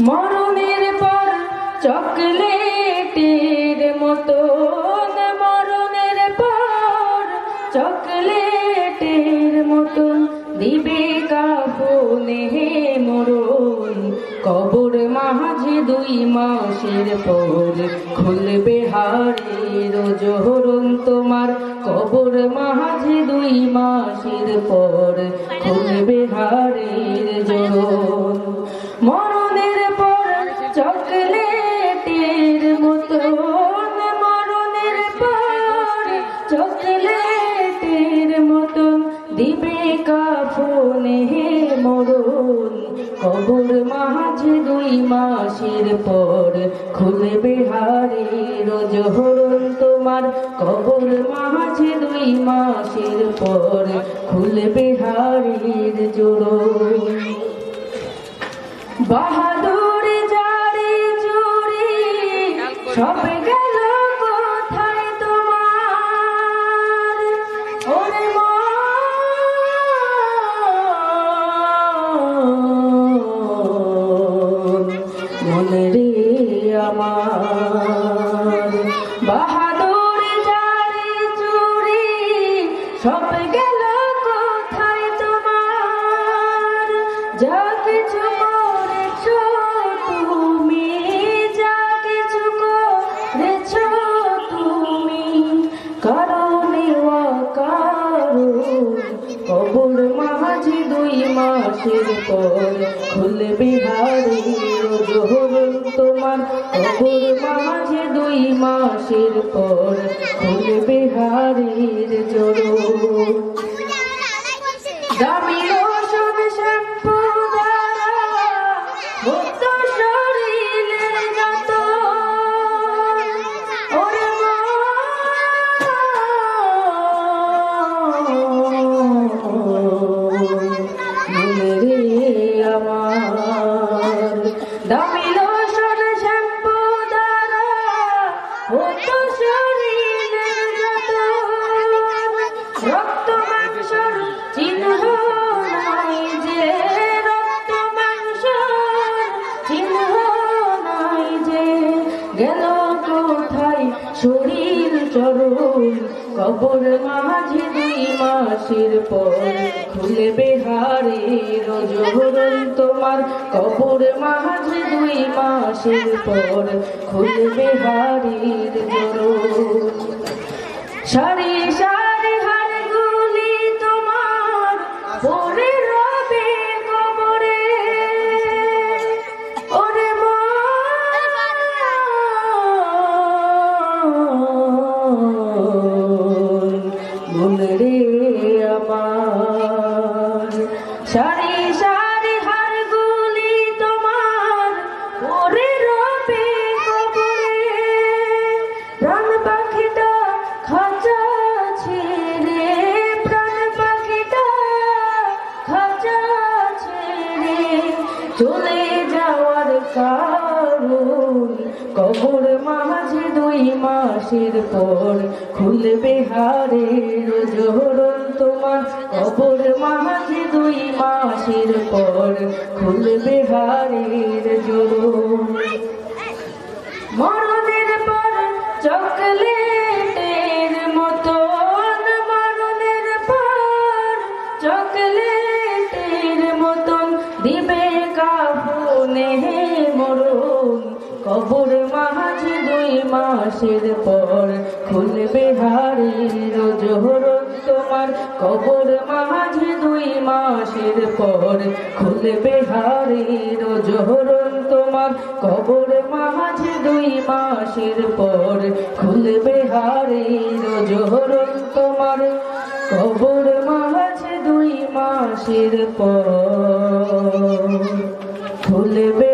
মরণের পর চকলেটের মতন, মরণের পর চকলেটের মতন দিবে কাফনে মরণ। কবর মাঝে 2 মাসের পর খুলবে হাড়ের জোহরণ তোমার। কবর মাঝে 2 মাসের পর খুলবে হাড়ের জোহরণ। মরণের পর চকলেটের মতন, মরণের পর চকলেটের মতন দিবে কাফনে মরণ। কবর মাঝে 2 মাসের পর খুলবে হাড়ের জোহরণ তোমার। কবর মাঝে 2 মাসের পর খুলবে হাড়ের জোহরণ। বাহাদুর যারে চুরি সব গেল কোথায় তোমার? ওরে মনে রে আমার, বাহাদুর যারে চুরি সব গেল কোথায় তোমার? যা কিছু তুমি, যা কিছু করেছো তুমি, কারণে অকারণ। কবর মাঝে 2 মাসের পর খুলবে হাড়ের জোহরণ তোমার। কবর মাঝে 2 মাসের পর খুলবে হাড়ের জোহরণ। দামি লোশন শ্যাম্পু দ্বারা মুক্ত শরীরের যত, ওরে মনে রে আমার, দামি লোশন শ্যাম্পু দ্বারা মুক্ত শরীরের যত, রক্ত মাংসর চিহ্ন নাই যে, রক্ত মাংসর চিহ্ন নাই যে, গেল কোথায় শরীর চরণ? কবর মাঝে 2 মাসের পর খুলবে হাড়ের জোহরণ তোমার। কবর মাঝে 2 মাসের পর খুলবে হাড়ের জোহরণ। সারি সারি হাড়গুলি তোমার পড়ে রবে কবরে, ওরে মনে রে আমার, সারি সারি হাড়গুলি তোমার পড়ে রবে কবরে। প্রাণ পাখিটা খাঁচা ছেড়ে, প্রাণ পাখিটা খাঁচা ছেড়ে চলে যাওয়ার কারণ। কবর মাঝে 2 মাসের পর খুলবে হাড়ের জোহরণ তোমার। কবর মাঝে 2 মাসের পর খুলবে হাড়ের জোহরণ। মরণের পর চকলেটের মতন, মরণের পর চকলেটের মতন দিবে কাফনে মরণ। কবর মাঝে 2 মাসের পর খুলবে হাড়ের জোহরণ তোমার। কবর মাঝে 2 মাসের পর খুলবে হাড়ের জোহরণ তোমার। কবর মাঝে 2 মাসের পর খুলবে হাড়ের জোহরণ তোমার। কবর মাঝে 2 মাসের পর খুলবে